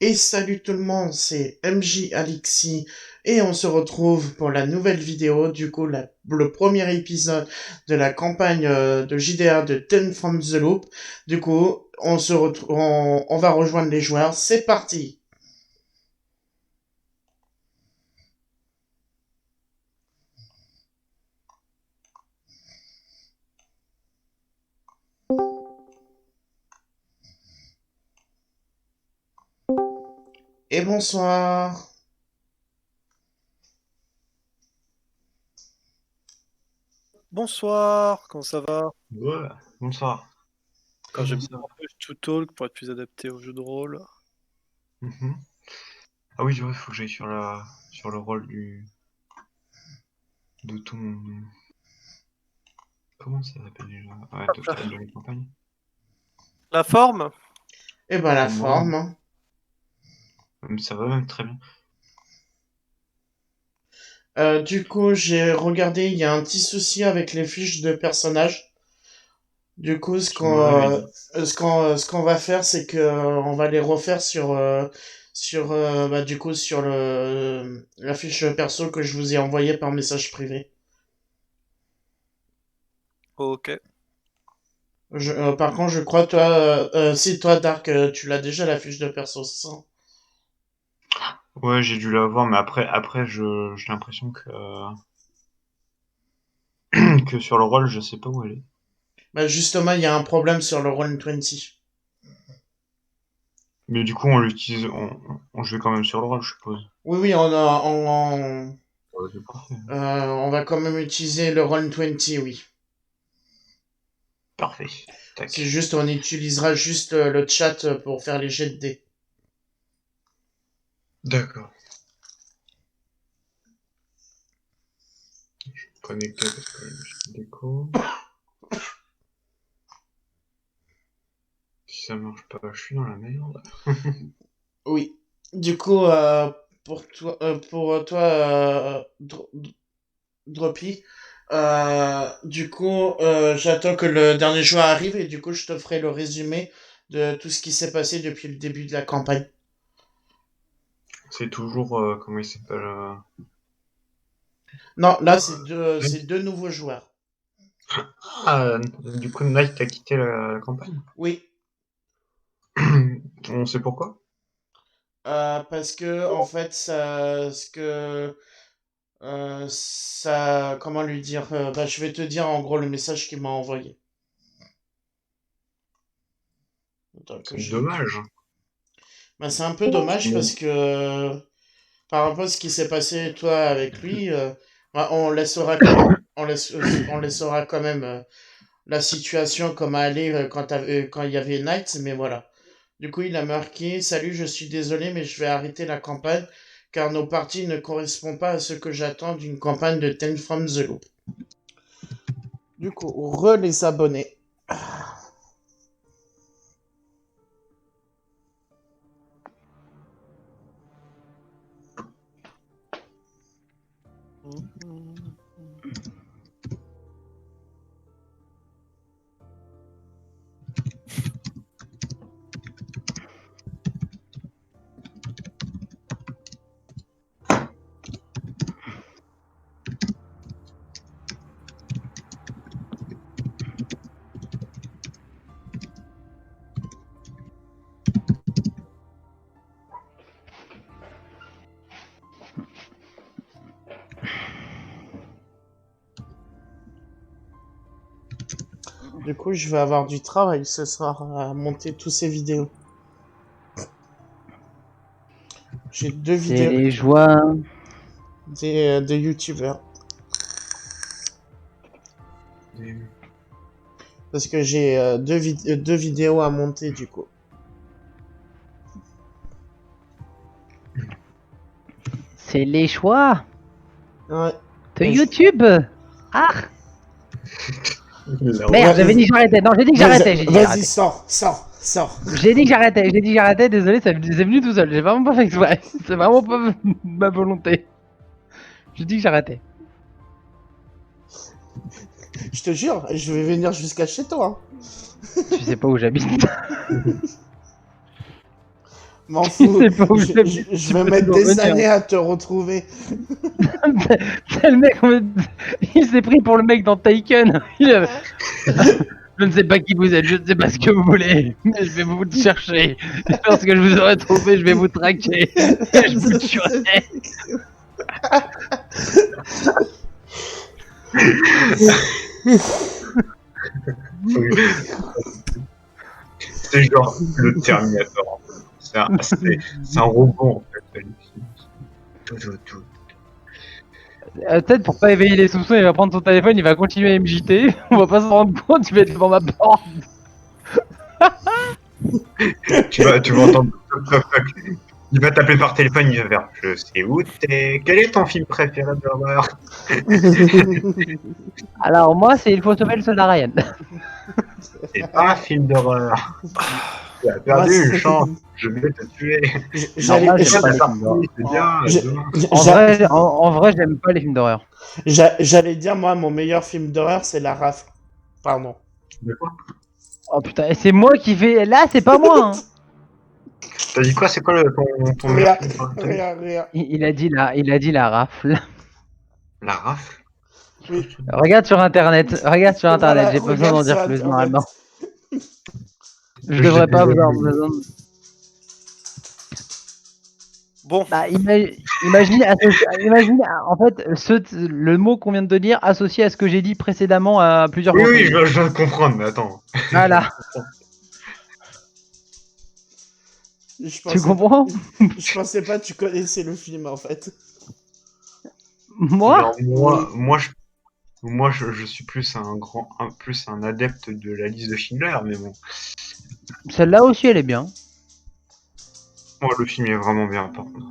Et salut tout le monde, c'est MJ Alexis et on se retrouve pour la nouvelle vidéo, du coup le premier épisode de la campagne de JDR de Ten from the Loop. Du coup, on va rejoindre les joueurs, c'est parti. Et bonsoir. Bonsoir, comment ça va? Ouais, bonsoir. Quand Comment j'aime ça bien va? un peu to talk pour être plus adapté au jeu de rôle. Mhm. Ah oui, il faut que j'aille sur le rôle de ton... Comment ça s'appelle déjà? Ouais, Hop là. de la campagne. La forme? Et ben la Ouais, forme, hein. ça va même très bien. Du coup, j'ai regardé, il y a un petit souci avec les fiches de personnages. Du coup, Tu m'avais dit. ce qu'on va faire, c'est que on va les refaire du coup, sur la fiche perso que je vous ai envoyée par message privé. Ok. Par contre, je crois, toi, si toi, Dark, tu l'as déjà la fiche de perso, c'est ça? Ouais, j'ai dû la voir, mais après j'ai l'impression que, que sur le rôle, je sais pas où elle est. Bah, justement, il y a un problème sur le Roll20. Mais du coup, on l'utilise, on joue quand même sur le rôle, je suppose. Oui, oui, Ouais, c'est parfait. on va quand même utiliser le Roll20, oui. Parfait. C'est Tac. juste, on utilisera juste le chat pour faire les jets de dés. D'accord. Connecté parce que j'ai une déco. Si ça marche pas, je suis dans la merde. Oui. Du coup, pour toi, Droppy, du coup, j'attends que le dernier joueur arrive et du coup, je te ferai le résumé de tout ce qui s'est passé depuis le début de la campagne. C'est toujours, comment il s'appelle Non, là, c'est deux nouveaux joueurs. Ah, du coup, Nike a quitté la campagne. Oui, On sait pourquoi? parce que en fait, comment lui dire, bah, je vais te dire en gros le message qu'il m'a envoyé. Attends que C'est je le dommage. trouve. Bah, c'est un peu dommage Mais parce que par rapport à ce qui s'est passé toi avec lui, bah, on laissera quand même la situation comme elle allait quand il y avait Knight, mais voilà. Du coup, il a marqué: Salut, je suis désolé, mais je vais arrêter la campagne car nos parties ne correspondent pas à ce que j'attends d'une campagne de Ten from the Loop. Du coup, les abonnés. Du coup, je vais avoir du travail ce soir à monter tous ces vidéos. J'ai deux C'est vidéos les joies. des youtubeurs. Parce que j'ai deux vidéos à monter du coup. C'est les choix Ouais. de Et je- YouTube. Ah la Ouais, merde, honte. j'avais dit que j'arrêtais. Non, j'ai dit que j'arrêtais. J'ai dit que vas-y, j'arrêtais. sors. J'ai dit que j'arrêtais. J'ai dit que j'arrêtais. Désolé, c'est venu tout seul. J'ai vraiment pas fait exprès. C'est vraiment pas ma volonté. J'ai dit que j'arrêtais. Je te jure, je vais venir jusqu'à chez toi, hein. Tu sais pas où j'habite. M'en Il fous. sait pas où c'est, Je tu vais peux mettre toujours des venir. années à te retrouver. C'est le mec, il s'est pris pour le mec dans Taken. Je ne sais pas qui vous êtes, je ne sais pas ce que vous voulez, mais je vais vous chercher. Lorsque je vous aurai trouvé, je vais vous traquer et je vous tuerai. C'est genre le Terminator. En fait. C'est un robot en fait. Tout. Peut-être pour pas éveiller les soupçons, il va prendre son téléphone, il va continuer MJT. On va pas se rendre compte, il va être devant ma porte. Tu vas entendre. Il va t'appeler par téléphone, il va faire je sais où t'es. Quel est ton film préféré d'horreur? Alors moi, c'est Il faut sauver le soldat Ryan. C'est pas un film d'horreur. Tu as perdu une chance. Je vais te tuer. J'allais moi, Et j'aime toi, pas t'as les films parti, d'horreur. c'est bien. je- demain. En vrai, j'aime pas les films d'horreur. j'allais dire, moi, mon meilleur film d'horreur, c'est La Rafle. Pardon. De quoi? Oh putain, et c'est moi qui fais. Là, c'est pas moi. Hein. T'as dit quoi? C'est quoi ton Rien, meilleur film préféré? rien. Il a dit la rafle. La rafle? Oui. Regarde sur internet, Voilà, j'ai pas besoin regarde d'en sur dire plus Internet. normalement. Je Je devrais l'ai pas déjà avoir vu. besoin. Bon, Bah, imagine, en fait, le mot qu'on vient de te dire associé à ce que j'ai dit précédemment à plusieurs Oui, reprises. je viens de comprendre, mais attends. Voilà, Je tu pensais, comprends? je pensais pas que tu connaissais le film, en fait. Moi? Alors, je suis plus plus un adepte de la liste de Schindler, mais bon. Celle-là aussi, elle est bien. Moi, le film est vraiment bien, par contre.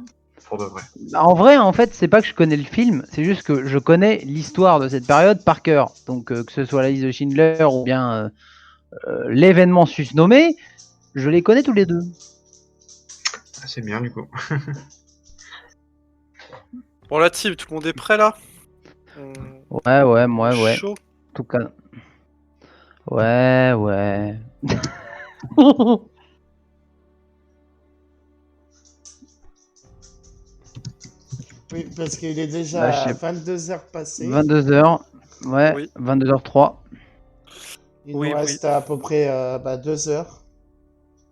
Pour de vrai. En vrai, en fait, c'est pas que je connais le film, c'est juste que je connais l'histoire de cette période par cœur. Donc, que ce soit la liste de Schindler ou bien l'événement susnommé, je les connais tous les deux. Ah, c'est bien, du coup. bon la team, tout le monde est prêt là? Ouais, moi, ouais. Chaud. En tout cas. Ouais. Oui, parce qu'il est Bah, déjà je sais 22h passées. 22h. Ouais, Oui. 22h03. Il Oui, nous reste à peu près 2 heures.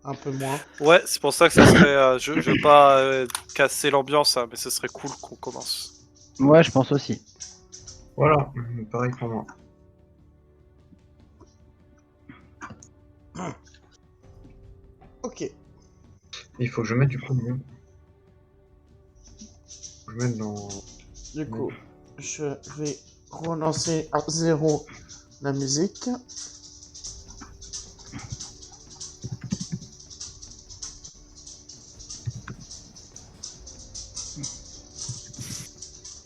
Un peu moins. Ouais, c'est pour ça que ça serait. Je veux pas casser l'ambiance, hein, mais ce serait cool qu'on commence. Ouais, je pense aussi. Voilà, pareil pour moi. Ok. Il faut que je mette du coup. Je mette dans. Du coup, je vais relancer à 0 la musique.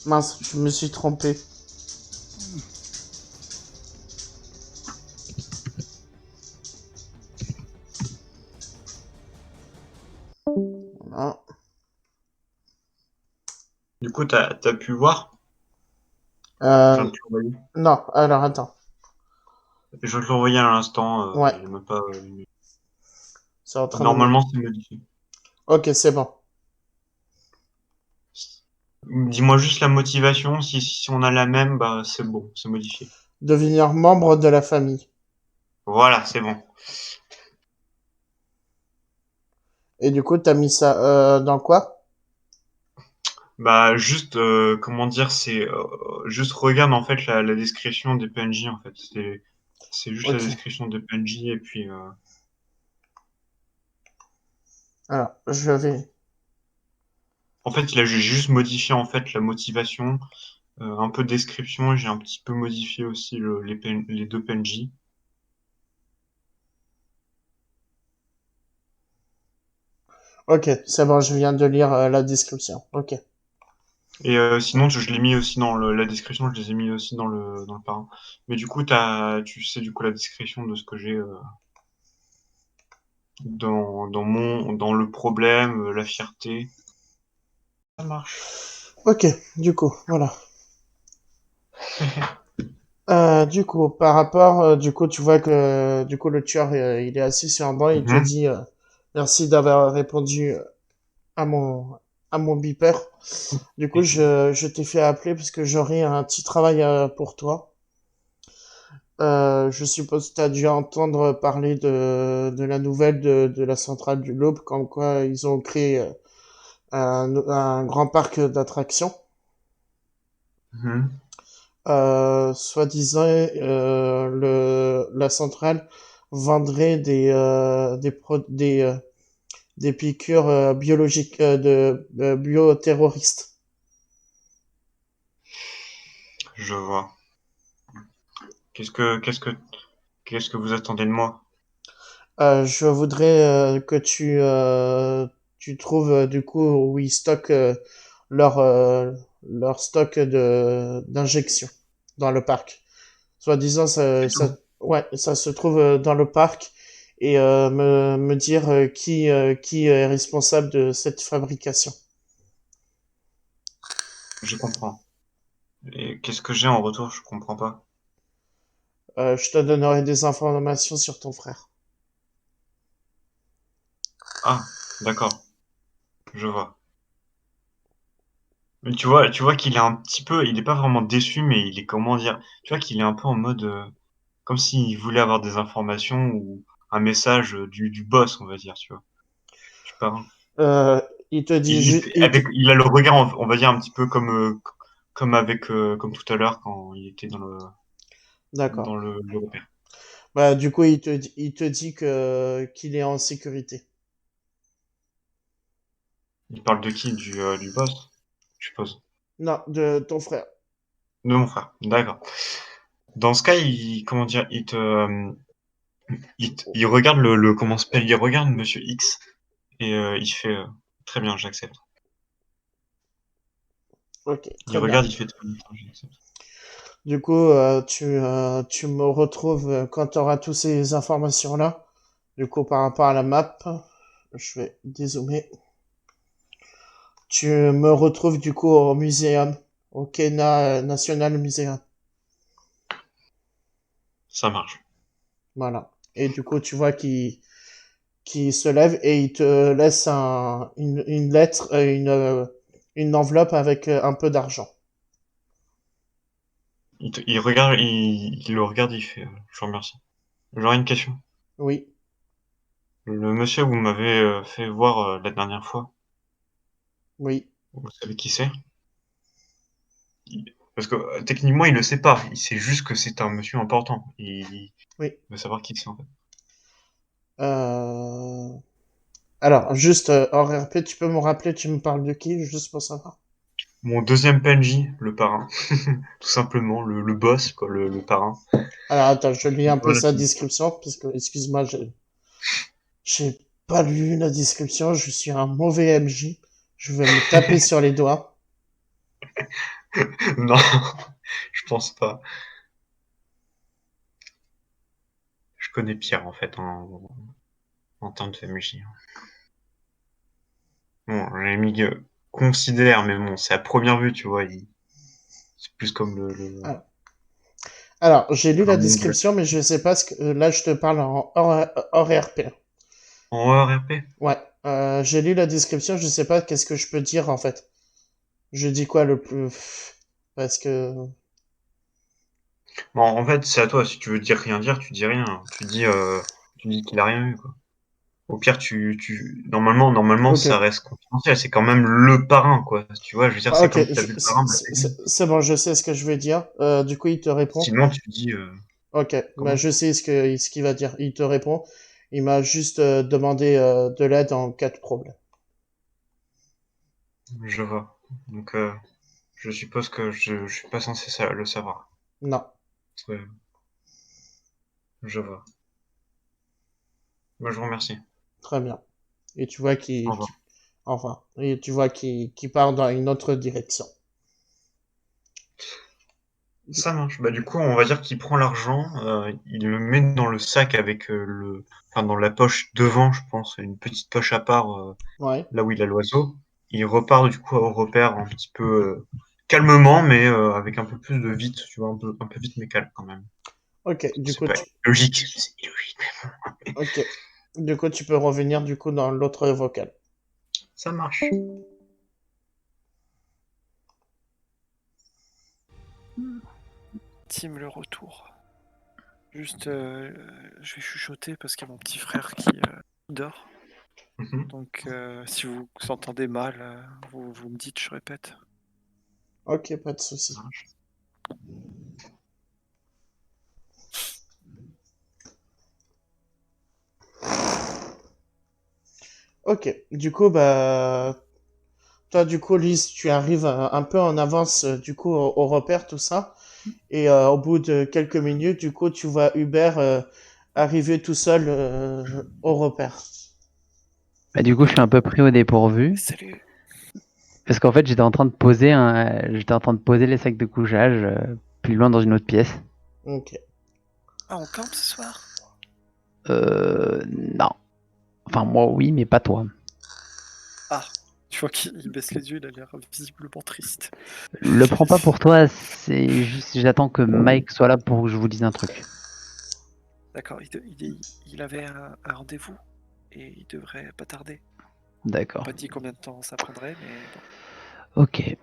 Mince, je me suis trompé. Voilà. Du coup, t'as pu voir? Je Euh, viens de te l'envoyer. non, alors attends. Je vais te l'envoyer à l'instant. Ouais. Il est même pas. C'est en train Normalement, c'est modifié. Ok, c'est bon. Dis-moi juste la motivation. Si on a la même, bah c'est bon, c'est modifié. Devenir membre de la famille. Voilà, c'est bon. Et du coup, t'as mis ça dans quoi? Bah juste, comment dire, c'est juste regarde en fait la description des PNJ en fait. C'est juste la Ok. description des PNJ et puis. Alors, je vais... En fait, j'ai juste modifié en fait la motivation, un peu de description. Et j'ai un petit peu modifié aussi les deux PNJ. Ok, c'est bon, je viens de lire la description. Ok. Et sinon, je l'ai mis aussi dans la description. Je les ai mis aussi dans le parrain. Mais du coup, tu sais du coup la description de ce que j'ai. Dans le problème, la fierté. Ça marche. Ok, du coup, voilà. Du coup, par rapport, du coup, tu vois que du coup le tueur, il est assis sur un banc, il te Mhm. dit, Merci d'avoir répondu à mon beeper. Du coup, je t'ai fait appeler parce que j'aurai un petit travail pour toi. Je suppose que tu as dû entendre parler de la nouvelle de la centrale du Lobe, comme quoi ils ont créé un grand parc d'attractions. Mhm. Soi-disant, la centrale vendrait des piqûres biologiques de bioterroristes. Je vois. Qu'est-ce que, qu'est-ce que, qu'est-ce que vous attendez de moi? Je voudrais que tu trouves du coup où ils stockent leur, euh, leur stock d'injections dans le parc. Soi-disant, C'est tout. ouais, ça se trouve dans le parc et me dire qui est responsable de cette fabrication. Je comprends. Et qu'est-ce que j'ai en retour? Je comprends pas. Je te donnerai des informations sur ton frère. Ah, d'accord. Je vois. Mais tu vois qu'il est un petit peu, il est pas vraiment déçu, mais il est, comment dire, tu vois qu'il est un peu en mode, comme s'il voulait avoir des informations ou un message du boss, on va dire, tu vois. Je sais pas. Euh, il te dit juste, Il a le regard, on va dire, un petit peu comme, comme avec, comme tout à l'heure quand il était d'accord. dans le repère. Bah, du coup, il te dit qu'il est en sécurité. Il parle de qui? Du boss, je suppose. Non, de ton frère. De mon frère. D'accord. Dans ce cas, comment dire, il regarde comment s'appelle, il regarde Monsieur X et il fait très bien, j'accepte. Ok, Il très bien. regarde, il fait très bien, j'accepte. Du coup, tu me retrouves quand tu auras toutes ces informations-là. Du coup, par rapport à la map, je vais dézoomer. Tu me retrouves du coup au muséum, au Kenya National Museum. Ça marche. Voilà. Et du coup, tu vois qu'il se lève et il te laisse une lettre, une enveloppe avec un peu d'argent. Il regarde, il le regarde, il fait, je vous remercie. J'aurais une question. Oui, Le monsieur que vous m'avez fait voir la dernière fois, oui. vous savez qui c'est? Parce que techniquement, il le sait pas. Il sait juste que c'est un monsieur important. Il Oui. veut savoir qui c'est en fait. Euh... Alors, juste hors RP, tu peux me rappeler, tu me parles de qui, juste pour savoir? Mon deuxième PNJ, le parrain. Tout simplement, le boss, quoi, le parrain. Alors, attends, je lis un peu Voilà, sa description, parce que, excuse-moi, j'ai pas lu la description, je suis un mauvais MJ. Je vais me taper sur les doigts. non, je pense pas. Je connais Pierre en fait en termes de MJ. Bon, j'ai mis considère, mais bon, c'est à première vue, tu vois. C'est plus comme Alors, alors, j'ai lu la comme le- description, mais je sais pas ce que, là, je te parle hors RP. en ERP. Ouais, j'ai lu la description, je sais pas qu'est-ce que je peux dire, en fait. Je dis quoi le plus, parce que, Bon, en fait, c'est à toi. Si tu veux dire rien dire, tu dis rien. Tu dis qu'il a rien eu, quoi. Au pire, normalement, ok. ça reste confidentiel. C'est quand même le parrain, quoi. Tu vois, je veux dire, Ah, c'est ok, comme si t'as vu le parrain, bah, c'est lui. c'est bon, je sais ce que je vais dire. Du coup, il te répond. Sinon, tu dis, Ok, bah, comment? je sais ce qu'il va dire. Il te répond. Il m'a juste demandé de l'aide en cas de problème. Je vois. Donc, je suppose que je suis pas censé le savoir. Non, Ouais, je vois. Bah, je vous remercie. très bien. Et tu vois Au revoir. enfin, et tu vois qu'il part dans une autre direction. Du Ça marche. Bah, du coup, on va dire qu'il prend l'argent, il le met dans le sac avec enfin, dans la poche devant, je pense, une petite poche à part, ouais. là où il a l'oiseau. Il repart du coup au repère un petit peu calmement, mais avec un peu plus de vite, tu vois, un peu vite mais calme quand même. Ok, du C'est coup, pas illogique, c'est illogique. ok. Du coup, tu peux revenir du coup dans l'autre vocal. Ça marche. Team le retour. Juste, je vais chuchoter parce qu'il y a mon petit frère qui dort. Mhm. Donc, si vous entendez mal, vous me dites, je répète. Ok, pas de Ça souci. marche. Ok, du coup, bah, toi, du coup, Lise, tu arrives un peu en avance, du coup, au repère, tout ça. Et au bout de quelques minutes, du coup, tu vois Hubert arriver tout seul au repère. Bah, du coup, je suis un peu pris au dépourvu. Salut. Parce qu'en fait, j'étais en train de poser les sacs de couchage plus loin dans une autre pièce. Ok. Ah, on campe ce soir? Non. Enfin, moi, oui, mais pas toi. Ah, tu vois qu'il baisse les yeux, il a l'air visiblement triste. Le prends pas pour toi, c'est juste j'attends que Mike soit là pour que je vous dise un truc. D'accord, il avait un rendez-vous et il devrait pas tarder. D'accord. Pas dit combien de temps ça prendrait, mais bon. Ok.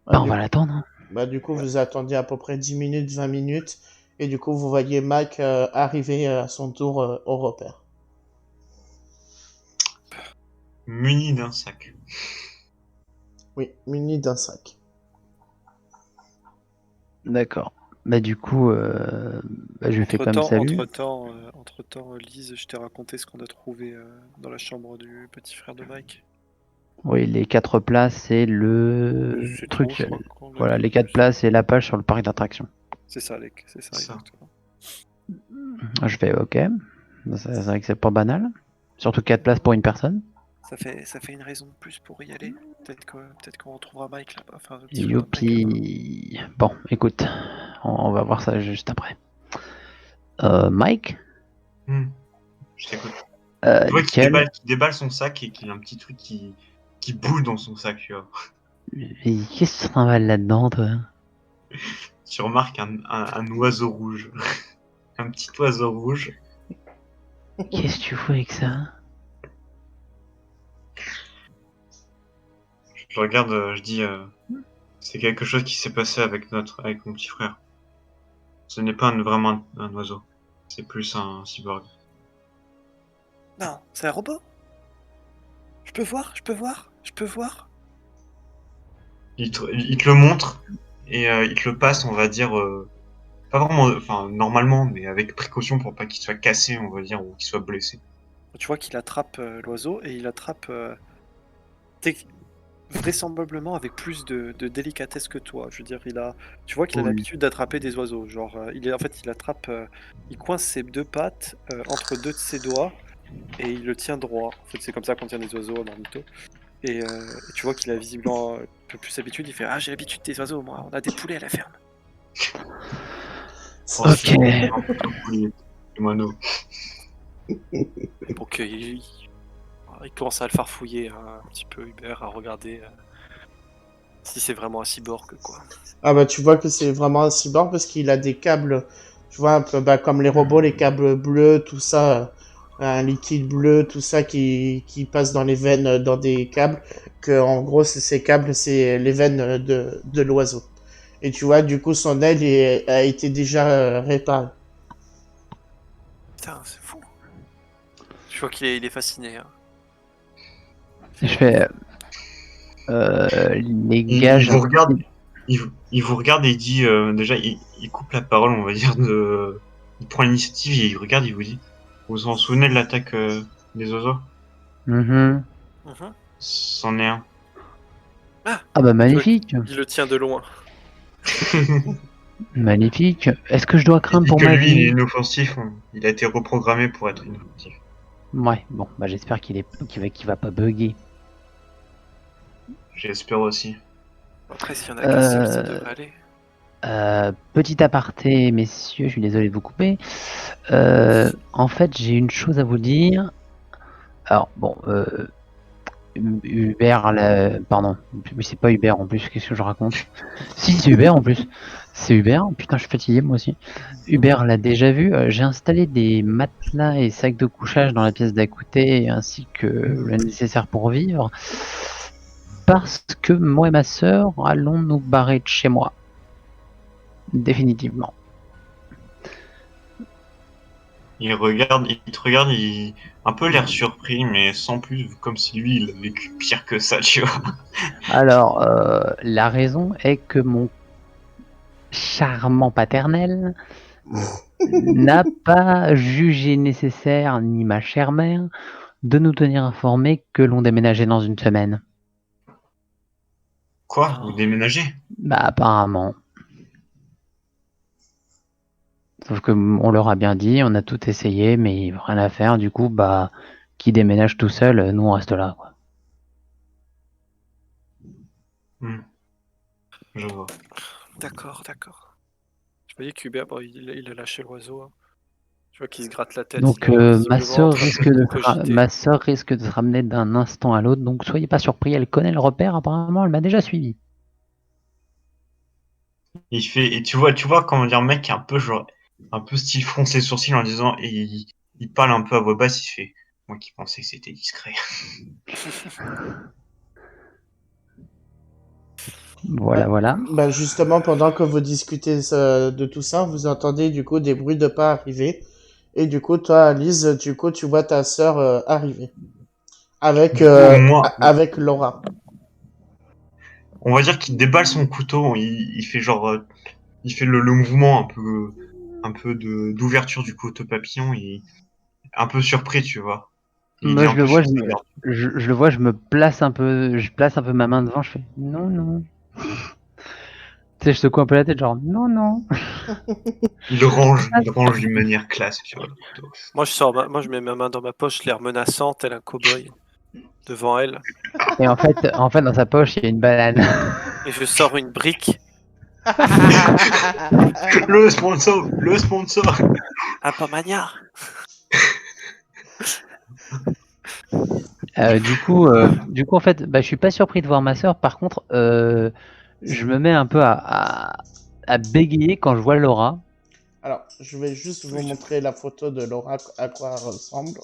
Bah, Bah, on du va coup, l'attendre. Hein. bah, du coup, Ouais. vous attendiez à peu près 10 minutes, 20 minutes. Et du coup, vous voyez Mike arriver à son tour au repère. Muni d'un sac. Oui, muni d'un sac. D'accord. Bah, du coup, bah, je lui fais comme salut. Entre-temps, Lise, je t'ai raconté ce qu'on a trouvé dans la chambre du petit frère de Mike. Oui, les 4 places et le C'est tout, truc. je crois qu'on a Voilà, dit les 4 plus. places et la page sur le parc d'attractions. C'est ça Ça. exactement. Je fais ok. C'est vrai que c'est pas banal. Surtout 4 places pour une personne. Ça fait une raison de plus pour y aller. Peut-être qu'on retrouvera Mike là-bas, enfin le petit frère de Mike là-bas. Youpi. Bon, écoute, on va voir ça juste après. Mike, Hmm. Je t'écoute. Je vois nickel. qu'il déballe son sac et qu'il y a un petit truc qui bouge dans son sac, tu vois. Et qu'est-ce que tu travailles là-dedans, toi? Tu remarques un oiseau rouge. Un petit oiseau rouge. Qu'est-ce que tu fous avec ça? Je regarde, je dis, c'est quelque chose qui s'est passé avec mon petit frère. Ce n'est pas vraiment un oiseau. C'est plus un cyborg. Non, c'est un robot. Je peux voir. Il te le montre et il te le passe, on va dire, pas vraiment, enfin, normalement, mais avec précaution pour pas qu'il soit cassé, on va dire, ou qu'il soit blessé. Tu vois qu'il attrape l'oiseau et il attrape tec- vraisemblablement avec plus de délicatesse que toi. Je veux dire, tu vois qu'il a Oui. l'habitude d'attraper des oiseaux. Genre, il attrape, il coince ses deux pattes entre deux de ses doigts et il le tient droit. En fait, c'est comme ça qu'on tient des oiseaux en ornitho. Et tu vois qu'il a visiblement un peu plus l'habitude. Il fait: Ah, j'ai l'habitude des oiseaux, moi. On a des poulets à la ferme. Oh, Ok. un plutôt poulet, le moineau. Donc, il commence à le farfouiller un petit peu, Hubert, à regarder si c'est vraiment un cyborg, quoi. Ah bah tu vois que c'est vraiment un cyborg parce qu'il a des câbles, tu vois, un peu bah, comme les robots, les câbles bleus, tout ça, un liquide bleu, tout ça qui passe dans les veines, dans des câbles, que en gros ces câbles, c'est les veines de l'oiseau. Et tu vois, du coup, son aile a été déjà réparée. Putain, c'est fou. Je vois qu'il est fasciné. Hein. Je fais. Les gars, Il j'ai un vous regarde, petit. il vous regarde et il dit, déjà, il coupe la parole, on va dire, il prend l'initiative et il regarde, il vous dit, vous vous en souvenez de l'attaque des oiseaux? Mhm. Mhm. C'en est un. Ah, Ah bah tu vois magnifique. qu'il le tient de loin. Magnifique. Est-ce que je dois Il craindre dit pour que ma lui, il est vie? inoffensif, il a été reprogrammé pour être inoffensif. Ouais, bon, bah j'espère qu'il va pas bugger. J'espère aussi. Après, s'il y en a qu'un seul, ça Euh, devrait aller. Petit aparté, messieurs, je suis désolé de vous couper. En fait, j'ai une chose à vous dire. Alors, bon, Hubert, pardon, mais c'est pas Hubert en plus, qu'est-ce que je raconte? Si, c'est Hubert en plus. C'est Hubert. Putain, je suis fatigué moi aussi. Hubert l'a déjà vu. J'ai installé des matelas et sacs de couchage dans la pièce d'à côté, ainsi que le nécessaire pour vivre. Parce que moi et ma sœur allons nous barrer de chez moi. Définitivement. Il te regarde, il un peu l'air surpris, mais sans plus, comme si lui, il a vécu pire que ça, tu vois. Alors, la raison est que mon charmant paternel n'a pas jugé nécessaire, ni ma chère mère, de nous tenir informés que l'on déménageait dans une semaine. Quoi? Vous déménagez? Bah apparemment. Sauf que on leur a bien dit, on a tout essayé, mais rien à faire. Du coup, bah, qui déménage tout seul, nous on reste là, quoi. Je vois. D'accord. Je voyais qu'Hubert, bon, il a lâché l'oiseau. Hein. Je vois qu'il se gratte la tête. Donc Il est ma visiblement sœur en train risque de cogiter. ma sœur risque de se ramener d'un instant à l'autre, donc soyez pas surpris, elle connaît le repère, apparemment elle m'a déjà suivi. Il fait, et tu vois, comment dire, un mec un peu genre, un peu style fronce les sourcils en disant, et il parle un peu à voix basse, il fait, moi qui pensais que c'était discret. Voilà. Bah justement, pendant que vous discutez de tout ça, vous entendez du coup des bruits de pas arriver. Et du coup, toi, Alice, du coup, tu vois ta sœur arriver. Avec, Du coup, moi, avec Laura. on va dire qu'il déballe son couteau, il fait genre, il fait le mouvement un peu d'ouverture du couteau papillon, et un peu surpris, tu vois. Il est Moi un je le peu vois, sur ses gardes. je le vois, je place un peu ma main devant, je fais non. Tu sais, je secoue un peu la tête, genre non. Il range d'une manière classe, tu vois, le couteau. Moi, je mets ma main dans ma poche, l'air menaçant, tel un cow-boy devant elle, Et en fait, dans sa poche, il y a une banane. et je sors une brique. Le sponsor! Un Pomagna. Du coup, en fait, bah, je suis pas surpris de voir ma sœur. Par contre, je me mets un peu à bégayer quand je vois Laura. Alors, je vais juste vous montrer la photo de Laura, à quoi elle ressemble.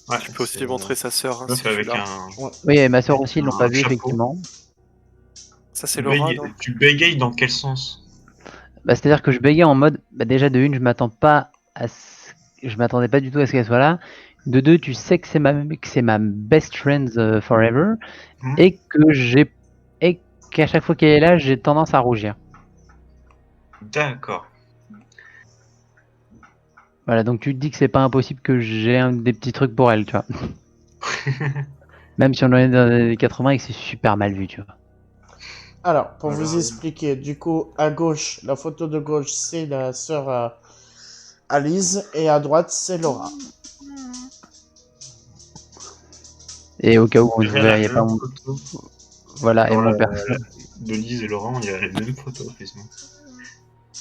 Ouais, Tu peux aussi montrer sa sœur, hein, meuf si tu avec l'as. Ouais. Oui, et ma sœur aussi, ils l'ont pas un vu, chapeau. effectivement. Ça, c'est Laura, non? Tu bégayes dans quel sens? Bah, c'est-à-dire que je bégaye en mode, bah, déjà de une, je m'attendais pas du tout à ce qu'elle soit là. De deux, tu sais que c'est ma best friend forever, Hmm. et qu'à chaque fois qu'elle est là, j'ai tendance à rougir. D'accord. Voilà, donc tu te dis que c'est pas impossible que j'ai des petits trucs pour elle, tu vois. Même si on est dans les années 80 et que c'est super mal vu, tu vois. Alors, pour vous Voilà. expliquer, du coup, à gauche, la photo de gauche, c'est la sœur Alice, et à droite, c'est Laura. Et au cas où vous ne Elle a la verriez pas même photo. Voilà, et Genre mon père. de Lise et Laurent, il y a les mêmes photos, quasiment.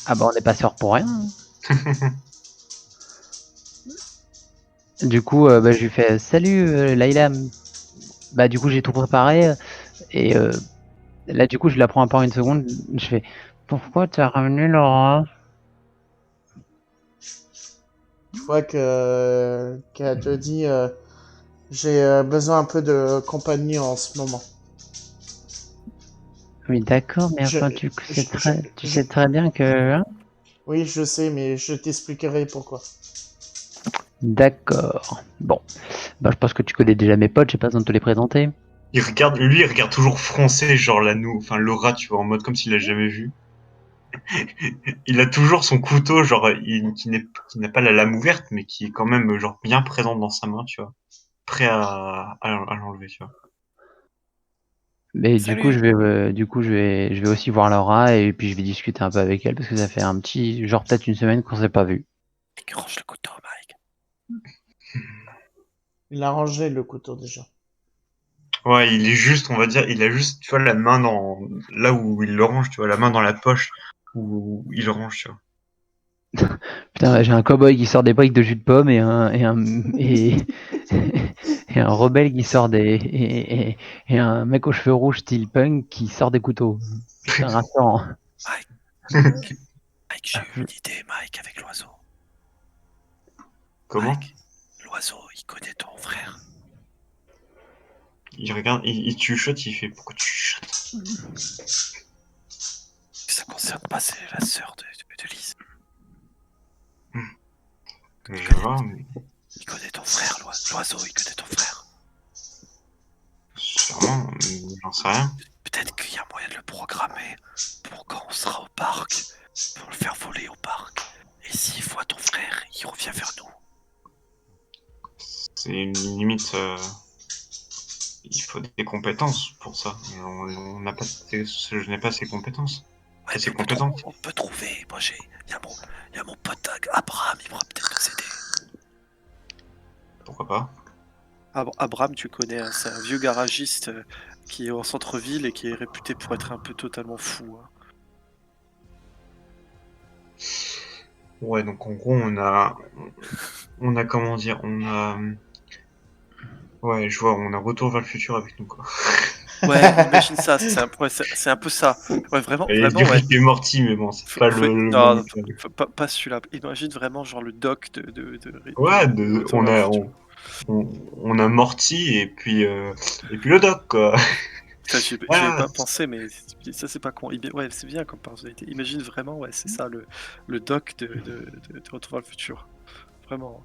Ah bah on n'est pas sœurs pour rien. Du coup, bah, je lui fais salut Laïla. Bah du coup j'ai tout préparé et là du coup je la prends un par une seconde. Je fais pourquoi t'as ramené Laura? Je vois qu'elle te dit j'ai besoin un peu de compagnie en ce moment. Oui d'accord, mais Je, enfin tu sais très bien que. Hein. oui, je sais, mais je t'expliquerai pourquoi. D'accord. Bon, bah je pense que tu connais déjà mes potes, j'ai pas besoin de te les présenter. Il regarde toujours français, genre enfin Laura, tu vois, en mode comme s'il l'a jamais vu. Il a toujours son couteau, genre, qui n'a pas la lame ouverte, mais qui est quand même, genre, bien présent dans sa main, tu vois. Prêt à l'enlever, tu vois. Mais Salut! je vais aussi voir Laura et puis je vais discuter un peu avec elle parce que ça fait un petit, genre peut-être une semaine qu'on s'est pas vu. Il range le couteau, Mike. Il a rangé le couteau déjà. Ouais, il est juste, on va dire, il a juste, tu vois, la main là où il le range, tu vois, la main dans la poche où il le range, tu vois. Putain, j'ai un cowboy qui sort des briques de jus de pomme et un rebelle qui sort et un mec aux cheveux rouges style punk qui sort des couteaux. Putain, rassurant. Mike, j'ai eu une idée, Mike, avec l'oiseau. Comment? Mike, l'oiseau, il connaît ton frère. Il regarde, il chuchote, il fait pourquoi tu chuchotes? Ça concerne pas, c'est la sœur de Lise. Je vois, mais Il connaît ton frère, l'oiseau, il connaît ton frère. sûrement, j'en sais rien. Peut-être qu'il y a moyen de le programmer pour quand on sera au parc, pour le faire voler au parc. Et s'il voit ton frère, il revient vers nous. C'est une limite. Il faut des compétences pour ça. On n'a pas, je n'ai pas ces compétences. Ouais, Pas ces mais compétences. on peut trouver. Moi, il y a mon pote Abraham, il pourra peut-être nous aider. Pourquoi pas? Abraham, tu connais, hein, c'est un vieux garagiste qui est en centre-ville et qui est réputé pour être un peu totalement fou. Hein. Ouais, donc en gros, on a comment dire, ouais, je vois, on a Retour vers le futur avec nous, quoi. Ouais, imagine ça, c'est un peu ça. Ouais, vraiment, Et vraiment, du ouais. Rick et Morty, mais bon, c'est pas le Non, même. pas celui-là. Imagine vraiment genre le doc Ouais, de Retour vers le futur. on a Morty et puis le doc, quoi. Putain, j'y avais Voilà. pas pensé, mais ça c'est pas con. Ouais, c'est bien comme personnalité. Imagine vraiment, ouais, c'est ça le doc de Retour vers le futur. Vraiment.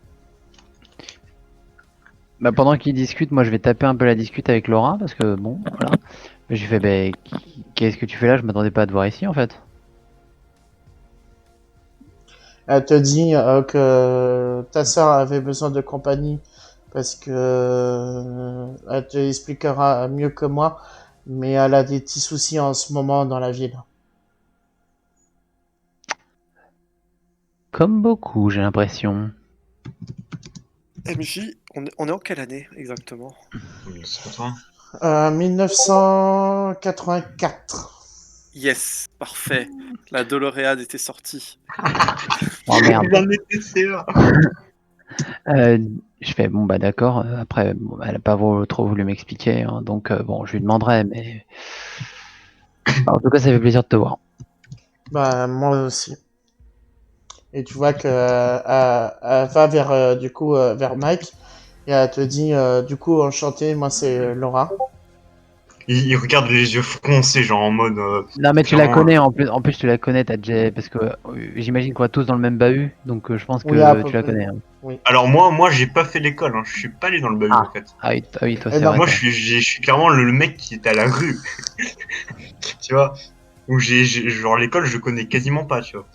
Bah, pendant qu'ils discutent, moi je vais taper un peu la discute avec Laura parce que bon, voilà. J'ai fait, bah, qu'est-ce que tu fais là? Je m'attendais pas à te voir ici en fait. Elle te dit que ta sœur avait besoin de compagnie parce que elle te expliquera mieux que moi, mais elle a des petits soucis en ce moment dans la ville. Comme beaucoup, j'ai l'impression. MJ, on est en quelle année exactement? C'est pas toi. 1984. Yes, parfait. La DeLorean était sortie. Oh merde. J'en étais sûr. Euh, je fais, bon bah d'accord. Après, bon, elle a pas trop voulu m'expliquer, hein, donc bon, je lui demanderai, mais en tout cas, ça fait plaisir de te voir. Bah, moi aussi. Et tu vois que elle va vers du coup vers Mike et elle te dit du coup enchanté, moi c'est Laura. Il regarde les yeux foncés, genre en mode. Non, mais tu la Clairement, connais en plus tu la connais, t'as déjà parce que j'imagine qu'on va tous dans le même bahut, donc je pense Oui, à que peu tu la près. connais, hein. Oui. Alors moi, j'ai pas fait l'école, hein. Je suis pas allé dans le bahut en fait. Ah oui, toi Eh c'est ben, vrai. Moi, Toi. je suis clairement le mec qui est à la rue, tu vois. Où genre l'école, je connais quasiment pas, tu vois.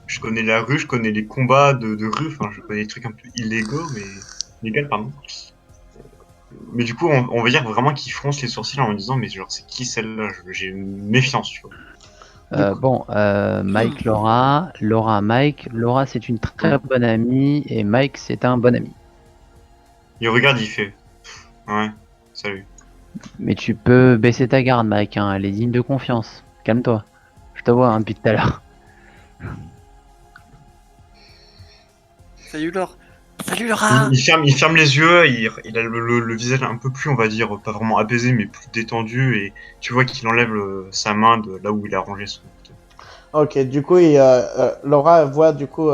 Je connais la rue, je connais les combats de rue, enfin, je connais des trucs un peu illégaux, pardon. Mais du coup, on va dire vraiment qu'ils froncent les sourcils en me disant, mais genre, c'est qui celle-là? J'ai une méfiance, tu vois. Du coup, Bon, Mike, Laura, Mike. Laura, c'est une très bonne amie et Mike, c'est un bon ami. Il regarde, il fait, ouais, salut. Mais tu peux baisser ta garde, Mike, hein, elle est digne de confiance. Calme-toi. Je te vois hein, depuis tout à l'heure. Salut Laure. Salut Laura. Il ferme les yeux, il a le visage un peu plus, on va dire, pas vraiment apaisé, mais plus détendu, et tu vois qu'il enlève sa main de là où il a rangé son couteau. ok, du coup, Laura voit du coup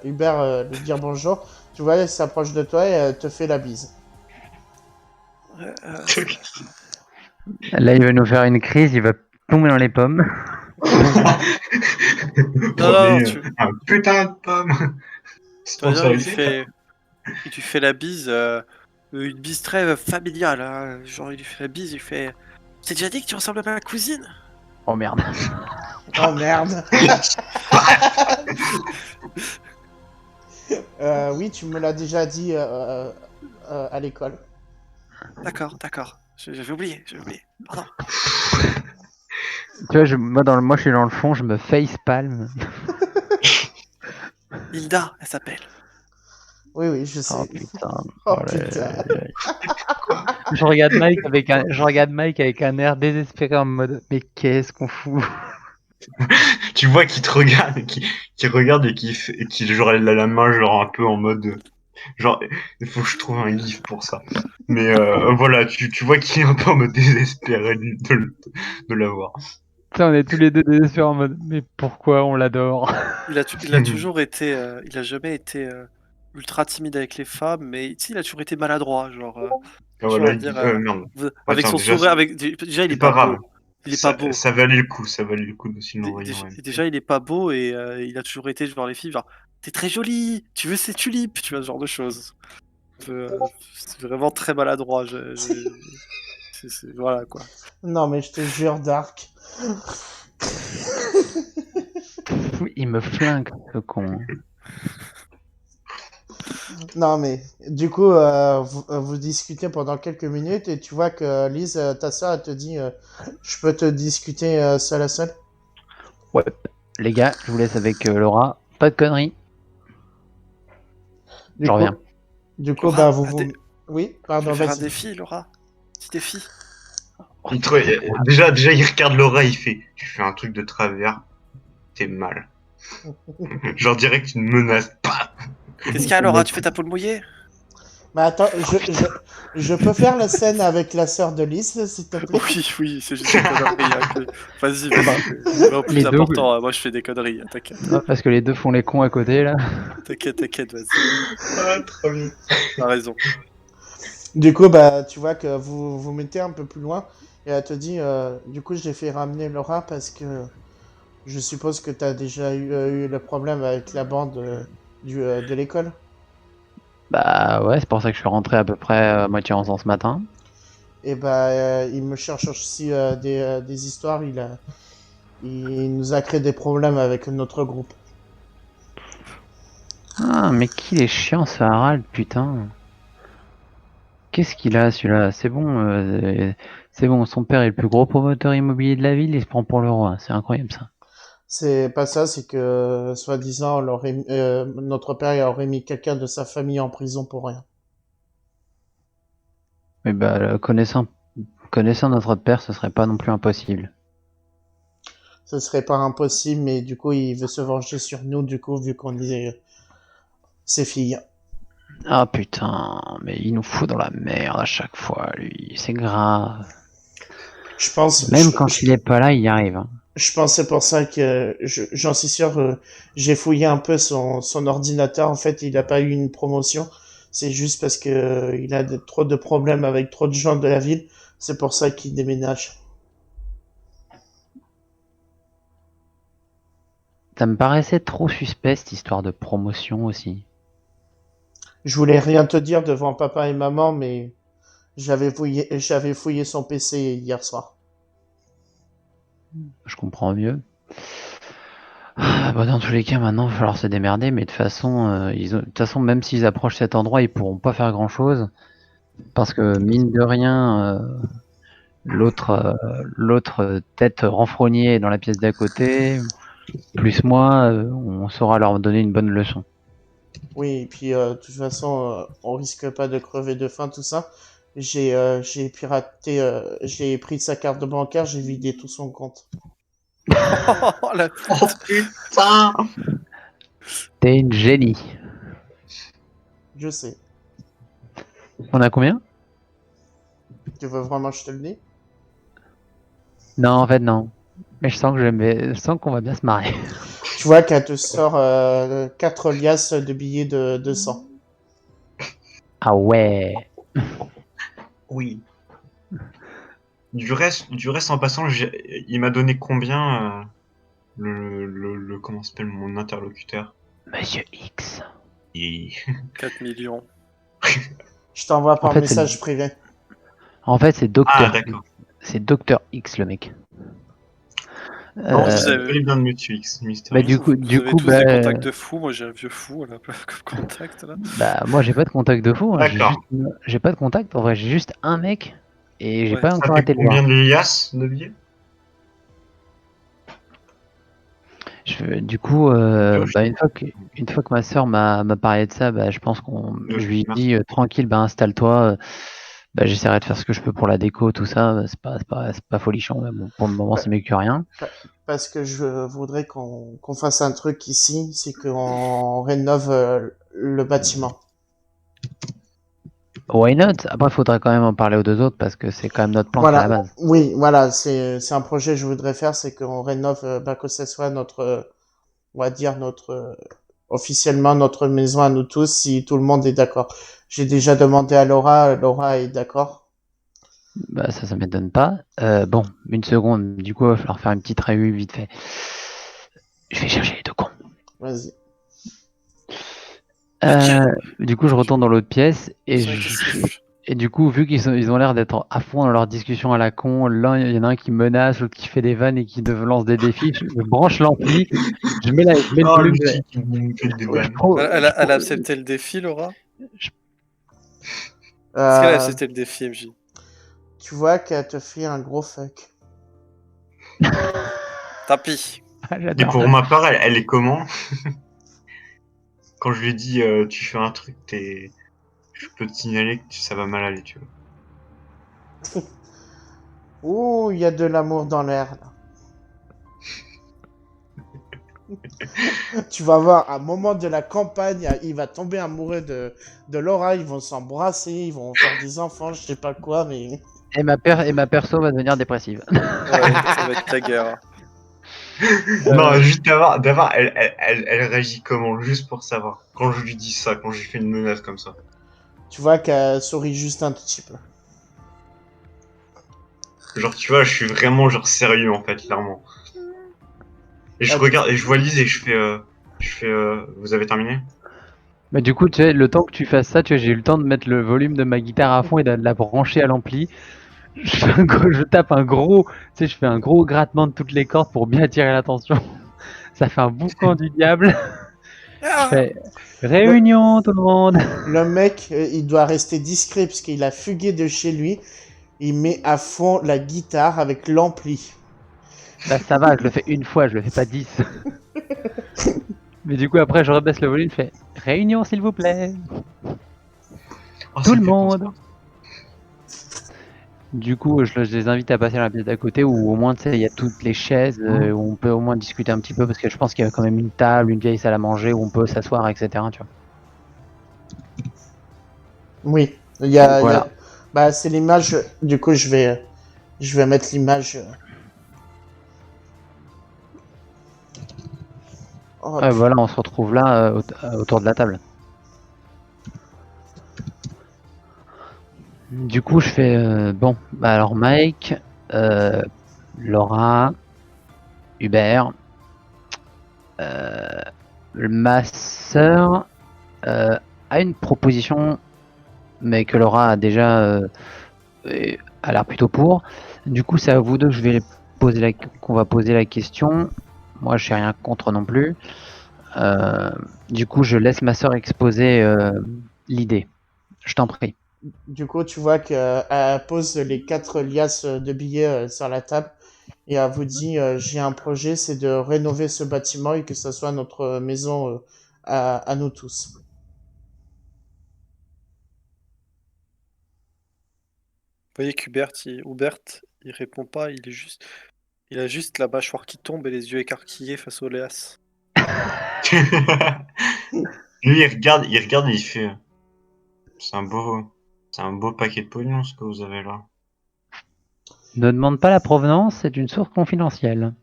Hubert lui dire bonjour. Tu vois, elle s'approche de toi et elle te fait la bise. Là, il va nous faire une crise, il va tomber dans les pommes. Non, Prenez un putain de pomme non, sponsorisé. il lui fait la bise, une bise très familiale. Hein. Genre, il lui fait la bise, il fait. T'as déjà dit que tu ressembles à ma cousine? Oh merde. Oh merde. Oui, tu me l'as déjà dit à l'école. D'accord. J'avais oublié. Pardon. Tu vois, moi, je suis dans le fond, je me face palme. Hilda, elle s'appelle. Oui, je Oh sais. putain. Oh Oh là putain. là. Je regarde Mike avec un air désespéré en mode, mais qu'est-ce qu'on fout? Tu vois qu'il te regarde qui regarde et qui genre elle a la main genre un peu en mode genre il faut que je trouve un gif pour ça. Mais voilà, tu vois qu'il est un peu en mode désespéré de l'avoir. Ça, on est tous les deux désespérés en mode, mais pourquoi on l'adore? Il a toujours été, il a jamais été ultra timide avec les femmes, mais tu sais, il a toujours été maladroit, genre, Ah, genre voilà, dire, merde. avec Attends, son déjà, sourire, déjà il est c'est pas pas grave. beau, il est pas beau. Ça valait le coup, ça valait le coup de s'il l'envoyer en Déjà, MP. déjà, il est pas beau et il a toujours été genre les filles, genre t'es très jolie, tu veux ces tulipes, tu vois ce genre de choses. C'est vraiment très maladroit. Voilà quoi. Non, mais je te jure, Dark. Il me flingue, ce con. Non, mais du coup, vous discutez pendant quelques minutes et tu vois que Lise, ta soeur, elle te dit je peux te discuter seul à seul. Ouais. Les gars, je vous laisse avec Laura. Pas de conneries. Du Je coup, reviens. Laura, bah, Oui, je vais pardon, faire un vas-y. défi, Laura. Petit défi. Déjà, il regarde Laura, il fait tu fais un truc de travers, t'es mal. Genre direct une menace. Qu'est-ce qu'il y a, Laura? Tu fais ta peau mouillée? Mais attends, je peux faire la scène avec la sœur de Lise, s'il te plaît? Oui, oui, c'est juste des conneries, hein, Vas-y, vas-y. C'est vraiment plus Les deux, important, hein. Moi, je fais des conneries, hein, t'inquiète. parce que les deux font les cons à côté, là. T'inquiète, vas-y. Ah, trop bien. T'as raison. Du coup, bah, tu vois que vous mettez un peu plus loin et elle te dit du coup, j'ai fait ramener Laura parce que je suppose que tu as déjà eu le problème avec la bande de l'école. Bah ouais, c'est pour ça que je suis rentré à peu près à moitié en ce matin. Et bah, il me cherche aussi des histoires. Il nous a créé des problèmes avec notre groupe. Ah, mais qu'il est chiant, ce Harald, putain. Qu'est-ce qu'il a, celui-là? C'est bon, son père est le plus gros promoteur immobilier de la ville, il se prend pour le roi. C'est incroyable, ça. C'est pas ça, c'est que, soi-disant, notre père il aurait mis quelqu'un de sa famille en prison pour rien. Mais bah, connaissant notre père, ce serait pas non plus impossible. Ce serait pas impossible, mais du coup, il veut se venger sur nous, du coup, vu qu'on est ses filles. Ah putain, mais il nous fout dans la merde à chaque fois, lui. C'est grave. Je pense, Même quand il est pas là, il y arrive, hein. je pense c'est pour ça que j'en suis sûr, j'ai fouillé un peu son ordinateur. En fait, il a pas eu une promotion. C'est juste parce que il a trop de problèmes avec trop de gens de la ville. C'est pour ça qu'il déménage. Ça me paraissait trop suspect, cette histoire de promotion aussi. Je voulais rien te dire devant papa et maman, mais j'avais fouillé son PC hier soir. Je comprends mieux. Ah, bah dans tous les cas, maintenant, il va falloir se démerder, mais de toute façon, de toute façon, même s'ils approchent cet endroit, ils pourront pas faire grand-chose. Parce que, mine de rien, l'autre tête renfrognée est dans la pièce d'à côté, plus moi, on saura leur donner une bonne leçon. Oui, et puis de toute façon, on risque pas de crever de faim, tout ça. J'ai piraté, j'ai pris sa carte bancaire, j'ai vidé tout son compte. Oh, la Oh putain. T'es une génie. Je sais. On a combien? Tu veux vraiment que je te le dise? Non, en fait, non. Mais je sens qu'on va bien se marrer. Tu vois qu'elle te sort 4 liasses de billets de 200. Ah ouais. Oui. Du reste en passant, il m'a donné combien comment s'appelle mon interlocuteur? Monsieur X. 4 millions. Je t'envoie par En fait, message privé. En fait, c'est Ah, Docteur. d'accord. C'est Docteur X, le mec. Non, Vous c'est avez- bel et bien de Monsieur X, Mister Bah, X. Vous avez tous des contacts de fous. Moi, j'ai un vieux fou là, comme contact là. moi, j'ai pas de contact de fou, hein. D'accord. J'ai pas de contact. En vrai, j'ai juste un mec et j'ai Ouais. pas Ça encore fait été le voir. combien de liasses de billets? Du coup, Pioche. une fois que ma soeur m'a parlé de ça, bah, je pense je lui ai Merci. dit tranquille, bah, installe-toi. Bah, j'essaierai de faire ce que je peux pour la déco, tout ça. C'est pas folichon, mais bon, pour le moment, Pa- c'est mieux que rien. Parce que je voudrais qu'on fasse un truc ici, c'est qu'on rénove le bâtiment. Why not? Après, il faudrait quand même en parler aux deux autres parce que c'est quand même notre plan à la Voilà, base. oui, voilà, c'est un projet que je voudrais faire, c'est qu'on rénove, bah, que ce soit notre, on va dire notre, officiellement notre maison à nous tous, si tout le monde est d'accord. J'ai déjà demandé à Laura, Laura est d'accord. Bah, ça m'étonne pas. Bon, une seconde. Du coup, il va falloir faire une petite réu vite fait. Je vais chercher les deux cons. Vas-y. Du coup, je retourne dans l'autre pièce et C'est vrai qu'il siffle. et du coup, vu ils ont l'air d'être à fond dans leur discussion à la con, l'un, il y en a un qui menace, l'autre qui fait des vannes et qui lance des défis, je branche l'ampli, je mets le Oh, volume, Lucie qui me fait des je vannes. trouve, Elle a accepté le défi, Laura? Est-ce qu'elle a Euh, accepté le défi, MJ? tu vois qu'elle te fait un gros fuck. Tant pis. Et j'adore. pour ma part, elle est comment? Quand je lui ai dit tu fais un truc, je peux te signaler que ça va mal aller, tu vois. Ouh, il y a de l'amour dans l'air, là. Tu vas voir, à un moment de la campagne, il va tomber amoureux de Laura, ils vont s'embrasser, ils vont faire des enfants, je sais pas quoi, mais... Et ma perso va devenir dépressive. Ouais, ça va être la guerre. Non, juste d'avoir, elle réagit comment, juste pour savoir. Quand je lui dis ça, quand je lui fais une menace comme ça. Tu vois qu'elle sourit juste un petit peu. Genre, tu vois, je suis vraiment genre sérieux en fait, clairement. Et je Ah, regarde, et je vois Lise et je fais, vous avez terminé? Mais du coup, tu sais, le temps que tu fasses ça, tu vois, j'ai eu le temps de mettre le volume de ma guitare à fond et de la brancher à l'ampli. Je tape un gros, tu sais, je fais un gros grattement de toutes les cordes pour bien attirer l'attention. Ça fait un boucan du diable. Je fais réunion tout le monde. le mec, il doit rester discret parce qu'il a fugué de chez lui. Il met à fond la guitare avec l'ampli. Bah ça va, je le fais une fois, je le fais pas 10. Mais du coup après je rebaisse le volume, je fais réunion s'il vous plaît. Oh, ça Tout me le fait penser. monde. Du coup je les invite à passer à la pièce d'à côté où au moins tu sais il y a toutes les chaises où on peut au moins discuter un petit peu parce que je pense qu'il y a quand même une table, une vieille salle à manger où on peut s'asseoir, etc. Tu vois. Oui, Voilà. bah, c'est l'image. Du coup, je vais mettre l'image. Oh, Voilà, on se retrouve là autour de la table. Du coup, je fais bon. Bah alors Mike, Laura, Hubert, ma sœur a une proposition, mais que Laura a déjà a l'air plutôt pour. Du coup, c'est à vous deux que qu'on va poser la question. Moi, je sais rien contre non plus. Du coup, je laisse ma sœur exposer l'idée. Je t'en prie. du coup, tu vois qu'elle pose les 4 liasses de billets sur la table et elle vous dit j'ai un projet, c'est de rénover ce bâtiment et que ça soit notre maison à nous tous. Vous voyez qu'Hubert, il répond pas, il a juste la mâchoire qui tombe et les yeux écarquillés face au Léas. Lui, il regarde et il fait, c'est un beau paquet de pognon ce que vous avez là. Ne demande pas la provenance, c'est une source confidentielle.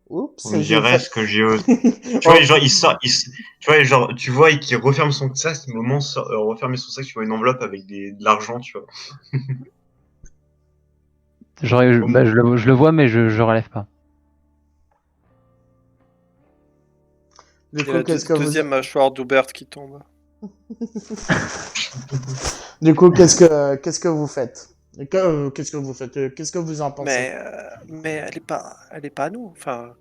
Oups, Vous me j'ai direz fait. ce que j'ai au... Tu Oh, vois, genre, tu vois, genre, tu vois, qu'il referme son sac, ce moment, refermer son sac, tu vois une enveloppe avec de l'argent, tu vois. Bah, je le vois, mais je relève pas. du Il y a coup, la deuxième mâchoire d'Hubert qui tombe. Du coup, qu'est-ce que vous faites? Qu'est-ce que vous faites? Qu'est-ce que vous en pensez? Mais elle est pas à nous. Enfin,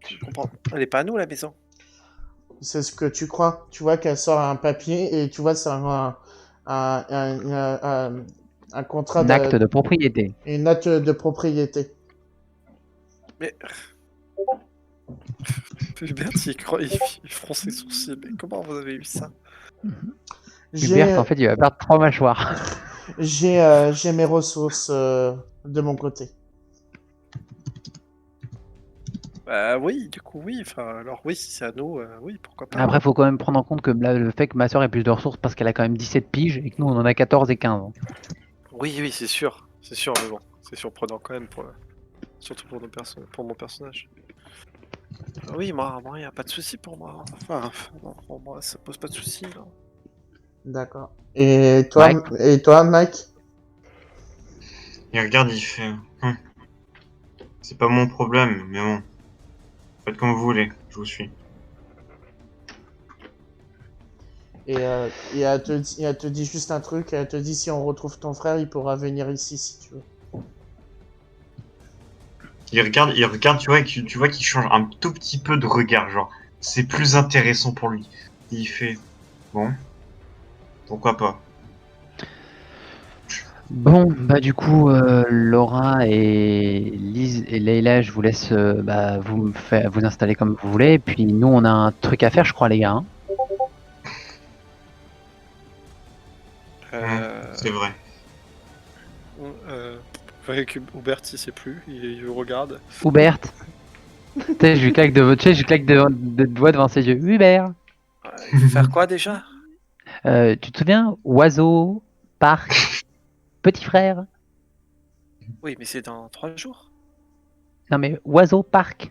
je comprends. Elle est pas à nous la maison. C'est ce que tu crois. Tu vois qu'elle sort un papier et tu vois c'est un, un, un contrat Un acte de propriété. une acte de propriété. Mais Hubert, il fronce ses sourcils. Mais comment vous avez eu ça? Hubert, J'ai en fait, il va perdre 3 mâchoires. j'ai mes ressources de mon côté. Bah oui, du coup, oui. Enfin, alors oui, si c'est à nous, oui, pourquoi pas. Après, faut quand même prendre en compte que là, le fait que ma soeur ait plus de ressources parce qu'elle a quand même 17 piges et que nous, on en a 14 et 15. Oui, oui, c'est sûr, mais bon, c'est surprenant quand même, surtout pour pour mon personnage. Ah oui, moi, y a pas de souci pour moi. Enfin, non, pour moi, ça pose pas de souci. Là. D'accord. Et toi, Mike? Il regarde, il fait c'est pas mon problème, mais bon. Faites comme vous voulez, je vous suis. Et elle te dit juste un truc, elle te dit si on retrouve ton frère, il pourra venir ici si tu veux. Il regarde, tu vois qu'il change un tout petit peu de regard, genre, c'est plus intéressant pour lui. Il fait, bon, pourquoi pas. Bon, bah du coup, Laura et Lise et Leïla, je vous laisse vous installer comme vous voulez. Et puis nous, on a un truc à faire, je crois, les gars. Hein. C'est vrai. Avec Hubert, il sait plus, il me regarde. Hubert. Tu sais, je lui claque je lui claque de doigts devant ses yeux. Hubert. Il faut faire quoi déjà? Tu te souviens? Oiseau, parc, petit frère. Oui, mais c'est dans 3 jours. Non mais oiseau, parc.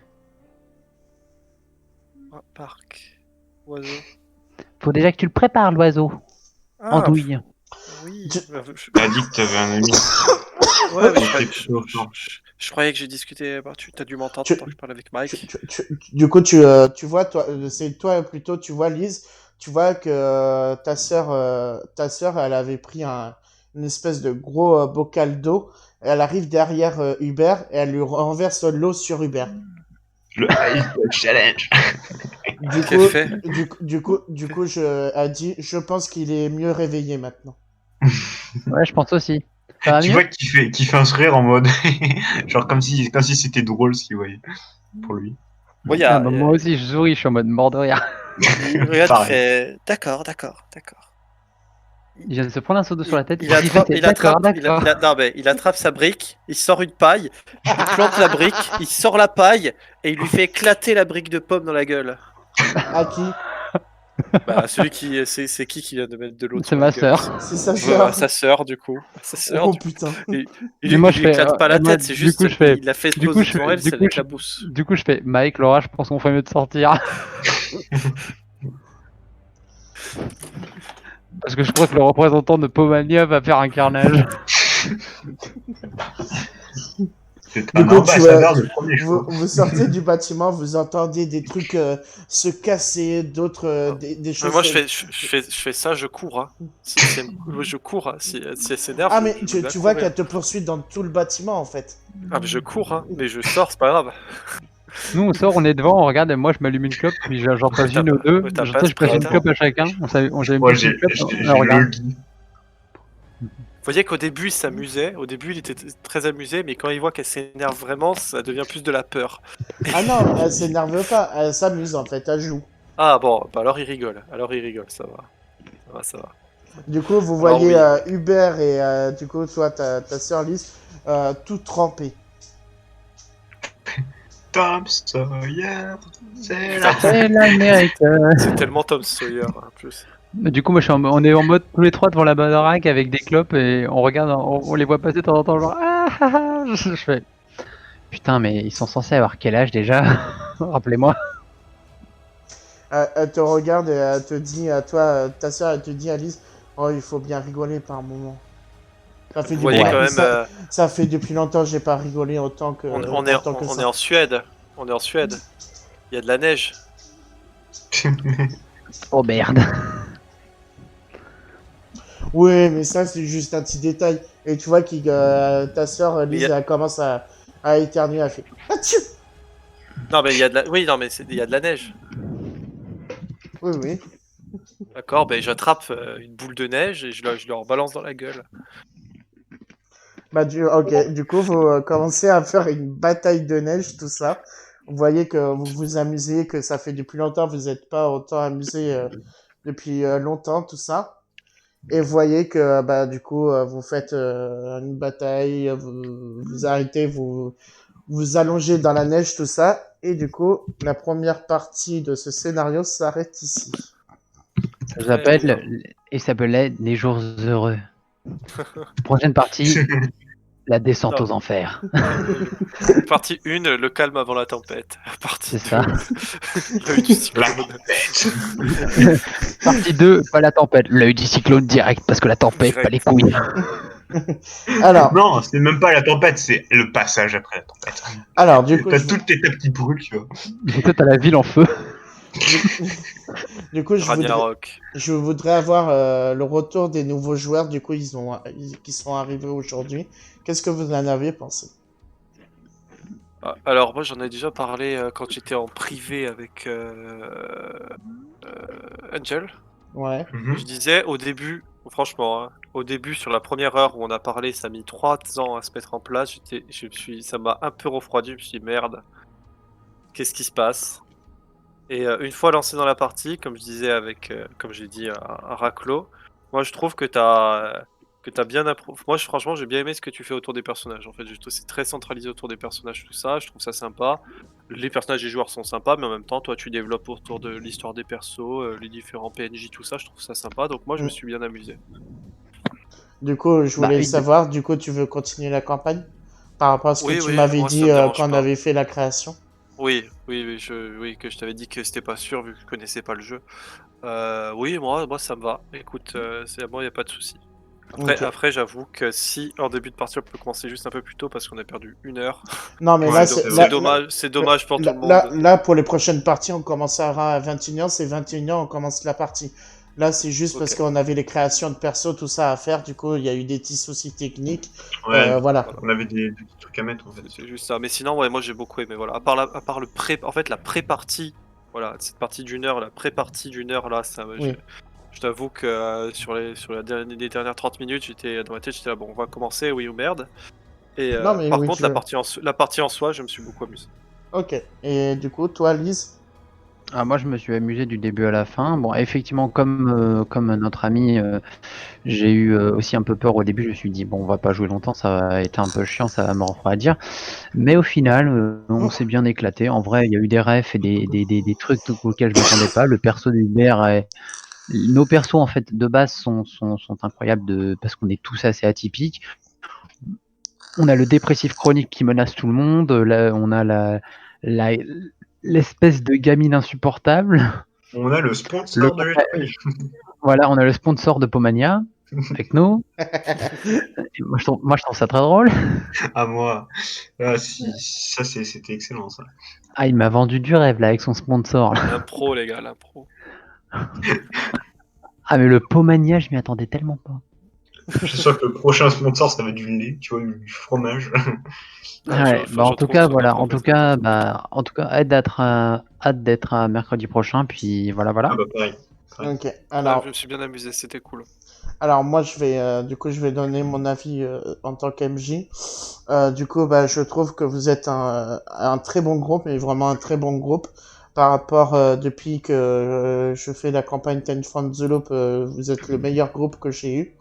Ah, parc. Oiseau. Faut déjà que tu le prépares, l'oiseau. Ah, Andouille. oui. Tu- T'as dit que t'avais un ami. Ouais, mais T'es plutôt fort. je croyais que j'ai discuté. Bah, t'as dû m'entendre Tu- pendant que je parlais avec Mike. Du coup, tu vois, toi, c'est toi plutôt, tu vois, Lise, tu vois que ta sœur, elle avait pris une espèce de gros bocal d'eau. Elle arrive derrière Hubert et elle lui renverse l'eau sur Hubert. Le Iceberg Challenge. Du Qu'elle coup, fait? elle dit, je pense qu'il est mieux réveillé maintenant. Ouais, je pense aussi. Ça va Tu mieux? vois qu'il fait un sourire en mode, genre comme si c'était drôle ce qu'il voyait pour lui. Bon, Ah, bah, moi aussi, je souris, je suis en mode mort de rire. regarde, il Pareil. fait. D'accord. Il vient de se prendre un seau d'eau sur la tête. Il Il attrape, fait, il d'accord, attrape, d'accord. non, mais il attrape sa brique, il sort une paille, il plante la brique, il sort la paille et il lui fait éclater la brique de pomme dans la gueule. À qui? Bah, c'est qui vient de mettre de l'eau C'est sur la ma gueule? sœur. C'est sa À sœur. sa sœur, du coup. À sa sœur, Oh du coup. putain. Et, Et moi, il je lui fais. éclate pas la moi, tête, c'est du juste. coup, je fais. Il l'a fait Du coup, exploser devant elle, du ça coup, l'éclabousse. du coup, je fais. Mike, Laura, je pense qu'on ferait mieux de sortir. Parce que je crois que le représentant de Pomania va faire un carnage. C'est Du un coup, ambassadeur de premier choix. vous sortez du bâtiment, vous entendez des trucs se casser, d'autres, des choses. Moi, je fais ça, je cours. Hein. Je cours. Hein. Si elle s'énerve, Ah, mais je me mets à tu vois courir. qu'elle te poursuit dans tout le bâtiment en fait. Ah, mais je cours, hein. Mais je sors, c'est pas grave. Nous, on sort, on est devant, on regarde, et moi, je m'allume une clope, puis j'en passe t'as une ou pas- deux. ouais, t'as Je pas sais, ce je passe une putain. clope à chacun. On j'allume Moi, tous une clope, j'ai on regarde. le Guy. Vous voyez qu'au début, il s'amusait. Au début, il était très amusé, mais quand il voit qu'elle s'énerve vraiment, ça devient plus de la peur. Ah non, elle s'énerve pas, elle s'amuse en fait, elle joue. Ah bon, bah alors il rigole. Ça va. Ça va. Du coup, vous Alors, voyez oui. Hubert et du coup, toi, ta sœur Lise, tout trempé. Tom Sawyer, c'est là. C'est l'Amérique. C'est tellement Tom Sawyer, en plus. Du coup, moi, on est en mode tous les trois devant la baraque avec des clopes et on regarde, on les voit passer de temps en temps, genre je fais putain, mais ils sont censés avoir quel âge déjà? Rappelez-moi. Elle te regarde et elle te dit à toi, ta sœur, elle te dit à Lise, oh, il faut bien rigoler par moment. Ça fait Vous voyez quand même, ça fait depuis longtemps que j'ai pas rigolé autant que on est en Suède. On est en Suède. Il y a de la neige. Oh merde. Oui, mais ça, c'est juste un petit détail. Et tu vois que ta sœur, Lise, elle commence à éternuer, elle fait Atchou. Non, mais il y a de la... Oui, non, mais il y a de la neige. Oui, oui. D'accord, ben j'attrape une boule de neige et je leur balance dans la gueule. Bah, ok, du coup, vous commencez à faire une bataille de neige, tout ça. Vous voyez que vous vous amusez, que ça fait depuis longtemps, vous n'êtes pas autant amusé depuis longtemps, tout ça. Et vous voyez que, bah, du coup, vous faites une bataille, vous arrêtez, vous allongez dans la neige, tout ça. Et du coup, la première partie de ce scénario s'arrête ici. Il s'appelait Les Jours Heureux. Prochaine partie, la descente Non. aux enfers. Partie 1, le calme avant la tempête. Partie C'est 2, ça. l'œil du cyclone. Partie 2, pas la tempête. L'œil du cyclone direct, parce que la tempête, Direct. pas les couilles. Alors, Non, c'est même pas la tempête, c'est le passage après la tempête. alors du coup, T'as je, toute l'étape qui brûle, tu vois. Et toi, t'as la ville en feu. du coup, Ragnarok. je voudrais avoir le retour des nouveaux joueurs. Du coup, qui sont arrivés aujourd'hui. Qu'est-ce que vous en avez pensé? Alors moi j'en ai déjà parlé quand j'étais en privé avec Angel. Ouais. Mhm. Je disais au début, franchement, hein, au début sur la première heure où on a parlé, ça a mis 3 ans à se mettre en place. Ça m'a un peu refroidi. Je me suis dit merde, qu'est-ce qui se passe? Et une fois lancé dans la partie, comme je disais comme j'ai dit à Raclo, moi je trouve que t'as bien moi franchement j'ai bien aimé ce que tu fais autour des personnages. En fait, je trouve que c'est très centralisé autour des personnages, tout ça. Je trouve ça sympa. Les personnages des joueurs sont sympas, mais en même temps, toi tu développes autour de l'histoire des persos, les différents PNJ, tout ça. Je trouve ça sympa. Donc moi je me suis bien amusé. Du coup, je Bah, voulais il- savoir, du coup, tu veux continuer la campagne par rapport à ce que Oui, tu oui, m'avais moi ça dit me dérange quand on pas. avait fait la création? Oui, que je t'avais dit que c'était pas sûr vu que je connaissais pas le jeu. Oui, moi ça me va. Écoute, moi y a pas de souci. Ok. Après, j'avoue que si en début de partie on peut commencer juste un peu plus tôt parce qu'on a perdu 1 heure, Non, mais Ouais, là, c'est c'est vrai. dommage pour tout le monde. là, pour les prochaines parties, on commencera à 21h, c'est 21h, on commence la partie. Là, c'est juste parce Ok. qu'on avait les créations de perso, tout ça à faire. Du coup, il y a eu des petits soucis techniques. Ouais, Voilà. on avait des petits trucs à mettre en fait. C'est juste ça. Mais sinon, ouais, moi j'ai beaucoup aimé. Voilà. À part en fait, la pré-partie, voilà, cette partie d'une heure, la pré-partie d'une heure là, Oui. je t'avoue que les dernières 30 minutes, j'étais dans ma tête, j'étais là, bon, on va commencer, oui ou merde. Et Non, mais par oui, contre, la partie en soi, je me suis beaucoup amusé. Ok. Et du coup, toi, Lise? Ah, moi, je me suis amusé du début à la fin. Bon, effectivement, comme notre ami, j'ai eu aussi un peu peur au début. Je me suis dit, bon, on va pas jouer longtemps, ça va être un peu chiant, ça va me refroidir. Mais au final, on s'est bien éclaté. En vrai, il y a eu des refs et des trucs auxquels je m'attendais pas. Le perso d'Hubert, nos persos, en fait, de base, sont incroyables parce qu'on est tous assez atypiques. On a le dépressif chronique qui menace tout le monde. Là, on a l'espèce de gamine insupportable. On a le Le sponsor de l'esprit. Voilà, on a le sponsor de Pomania avec nous. Et moi, je trouve ça très drôle. À moi. Ah, si, ça c'était excellent ça. Ah, il m'a vendu du rêve là avec son sponsor. Là. L'impro, les gars, l'impro. Ah, mais le Pomania, je m'y attendais tellement pas. Je suis sûr que le prochain sponsor ça va être du lait, tu vois, du fromage. Ouais, bah, en tout cas, voilà. En tout cas, hâte d'être à mercredi prochain. Puis voilà, voilà. Ah bah pareil. Ok. Ouais, Alors, je me suis bien amusé, c'était cool. moi, du coup, je vais donner mon avis en tant qu'MJ. Du coup, bah, je trouve que vous êtes un très bon groupe, mais vraiment un très bon groupe. Par rapport, depuis que je fais la campagne Ten from the Loop, vous êtes le meilleur groupe que j'ai eu.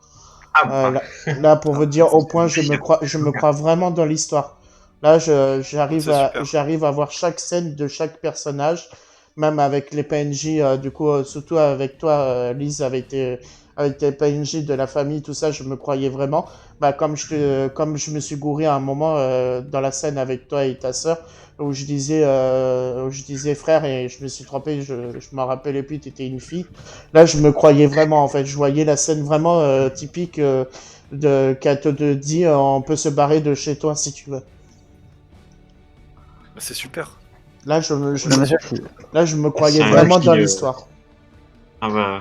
Ah bah. Là, pour vous dire, ça, au c'est point, bien. je me crois vraiment dans l'histoire. Là, C'est super. j'arrive à voir chaque scène de chaque personnage, même avec les PNJ, du coup, surtout avec toi, Lise, avec tes PNJ de la famille, tout ça, je me croyais vraiment. Bah, comme je me suis gouré à un moment, dans la scène avec toi et ta sœur, où je disais frère et je me suis trompé, je m'en rappelais plus, t'étais une fille. Là, je me croyais vraiment, en fait. Je voyais la scène vraiment typique qu'elle te dit on peut se barrer de chez toi si tu veux. C'est super. Là, Non, mais ça, c'est- là, je me croyais C'est un vraiment qui, dans l'histoire. Ah bah.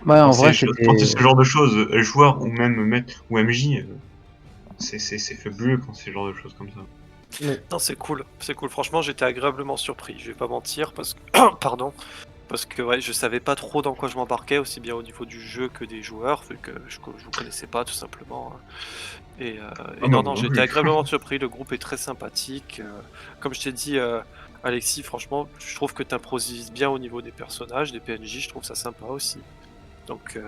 Ouais, en Quand vrai, quand c'est ce genre de choses, joueur ou même maître ou MJ, c'est fabuleux quand c'est ce genre de choses comme ça. Non, c'est cool. C'est cool. Franchement, j'étais agréablement surpris. Je vais pas mentir parce que, pardon, parce que ouais, je savais pas trop dans quoi je m'embarquais, aussi bien au niveau du jeu que des joueurs, vu que je vous connaissais pas tout simplement. Et Ah non, bah, non, non j'étais plus. agréablement surpris. Le groupe est très sympathique. Comme je t'ai dit, Alexis, franchement, je trouve que tu improvises bien au niveau des personnages, des PNJ. Je trouve ça sympa aussi. Donc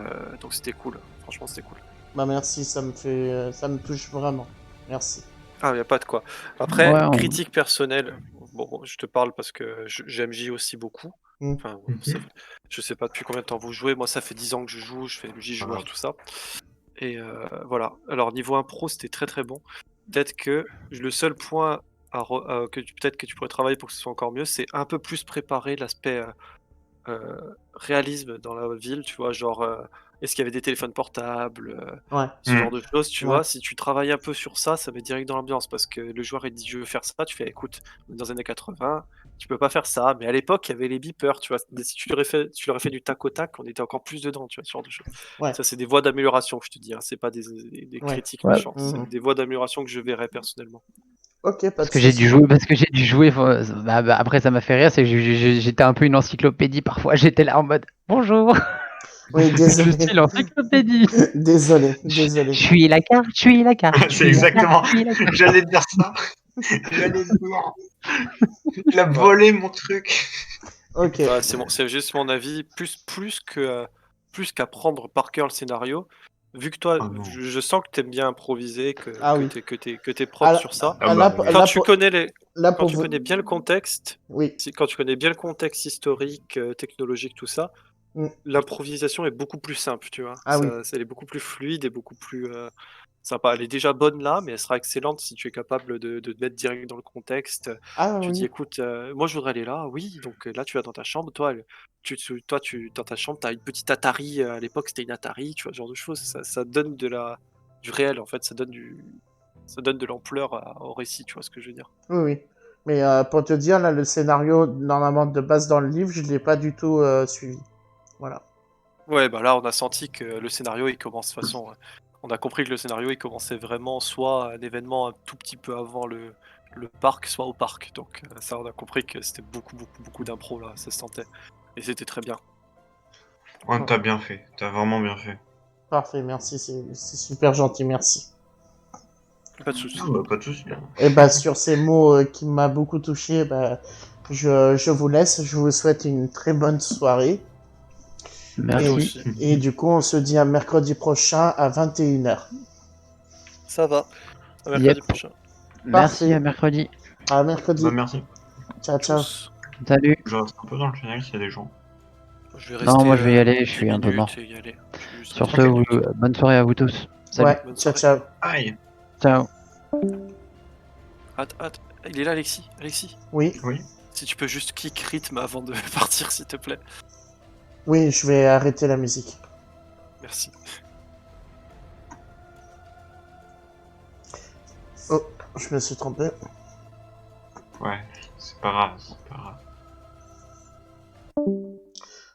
c'était cool. Franchement, c'était cool. Bah merci, ça me touche vraiment. Merci. Ah, y a pas de quoi. Après, ouais, critique personnelle. bon, je te parle parce que j'aime J aussi beaucoup. Mm. Enfin, je sais pas depuis combien de temps vous jouez. Moi, ça fait 10 ans que je joue. Je fais MJ joueur, tout ça. Et voilà. Alors, niveau impro, c'était très très bon. Peut-être que le seul point peut-être que tu pourrais travailler pour que ce soit encore mieux, c'est un peu plus préparer l'aspect réalisme dans la ville, tu vois, genre, est-ce qu'il y avait des téléphones portables, Ouais. ce genre de choses, tu Ouais. vois? Si tu travailles un peu sur ça, ça met direct dans l'ambiance parce que le joueur il dit: «Je veux faire ça», tu fais: «Écoute, on est dans les années 80, tu peux pas faire ça». Mais à l'époque, il y avait les beepers, tu vois? Si tu leur aurais fait du tac au tac, on était encore plus dedans, tu vois? Ce genre de choses. Ouais. Ça, c'est des voies d'amélioration que je te dis, hein, c'est pas des Ouais. critiques Ouais. méchantes, c'est des voies d'amélioration que je verrais personnellement. Ok, pas Parce de que j'ai souci. dû jouer. Après, ça m'a fait rire, c'est que j'étais un peu une encyclopédie parfois. J'étais là en mode bonjour, Oui, je désolé. suis l'encyclopédie. Désolé, Je désolé. suis la carte, je suis la carte. je C'est suis la carte, exactement. je suis la carte. J'allais te dire ça. J'allais te dire. Il a volé mon truc. Ok. Ouais, c'est juste mon avis. Plus qu'apprendre par cœur le scénario, vu que toi, Oh non. je sens que t'aimes bien improviser, Ah que oui. t'es propre Ah, sur ça. Ah là, bah oui. Quand là, tu connais là, quand pour tu vous. connais bien le contexte, Oui. quand tu connais bien le contexte historique, technologique, tout ça, Mm. l'improvisation est beaucoup plus simple, tu vois. Ah oui. Elle est beaucoup plus fluide et beaucoup plus sympa. Elle est déjà bonne là, mais elle sera excellente si tu es capable de te mettre direct dans le contexte. Ah Tu dis: oui. «Écoute, moi je voudrais aller là». «Oui, donc là tu vas dans ta chambre, toi, dans ta chambre, tu as une petite Atari», à l'époque c'était une Atari, tu vois? Ce genre de choses. Ça donne du réel en fait, ça donne de l'ampleur au récit, tu vois ce que je veux dire? Oui, oui. Mais pour te dire, là, le scénario, normalement, de base dans le livre, je l'ai pas du tout suivi. Voilà. Ouais, bah là on a senti que le scénario il commence de toute façon, on a compris que le scénario il commençait vraiment soit un événement un tout petit peu avant le parc, soit au parc. Donc ça on a compris que c'était beaucoup, beaucoup, beaucoup d'impro là, ça se sentait et c'était très bien. Ouais, t'as bien fait. T'as vraiment bien fait. Parfait, merci. C'est super gentil, merci. Pas de souci. Ah bah pas de soucis. Et bah, sur ces mots qui m'a beaucoup touché, bah, je vous laisse. Je vous souhaite une très bonne soirée. À toi Et, Merci. aussi. et du coup, on se dit à mercredi prochain à 21h. Ça va. À mercredi Yep. prochain. Merci, Parfait. à mercredi. À mercredi. Bah merci. Ciao, ciao. Tchuss. Salut. Je reste un peu dans le tunnel s'il y a des gens. Je vais Non, rester moi je vais y aller, je 10 suis un peu mort. minutes et y aller. Je vais juste Sur rester ce, 10 Ok. minutes. bonne soirée à vous tous. Salut. Ouais, Bonne ciao, soirée. ciao. Aïe. Ciao. Hâte. Il est là Alexis. Alexis, Oui, Oui. si tu peux juste click rythme avant de partir s'il te plaît. oui, je vais arrêter la musique. Merci. Oh, je me suis trompé. Ouais. C'est pas grave. C'est pas grave.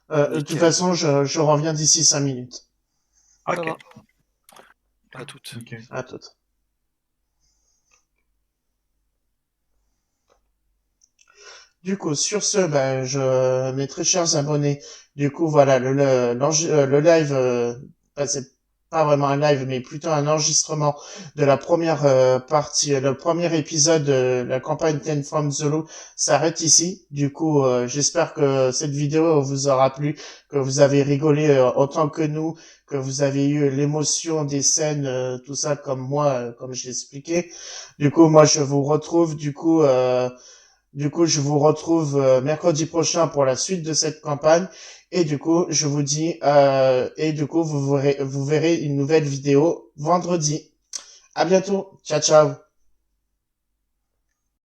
De toute Nickel. façon, je reviens d'ici 5 minutes. Ça Ok. va. À toutes. Ok. À toutes. Du coup, sur ce, ben, mes très chers abonnés, du coup, voilà, le live, ben, c'est pas vraiment un live, mais plutôt un enregistrement de la première partie, le premier épisode de la campagne Ten from Zulu s'arrête ici. Du coup, j'espère que cette vidéo vous aura plu, que vous avez rigolé autant que nous, que vous avez eu l'émotion des scènes, tout ça comme moi, comme je l'ai expliqué. Du coup, moi, je vous retrouve, je vous retrouve mercredi prochain pour la suite de cette campagne. Et du coup, je vous dis, vous verrez une nouvelle vidéo vendredi. À bientôt. Ciao, ciao.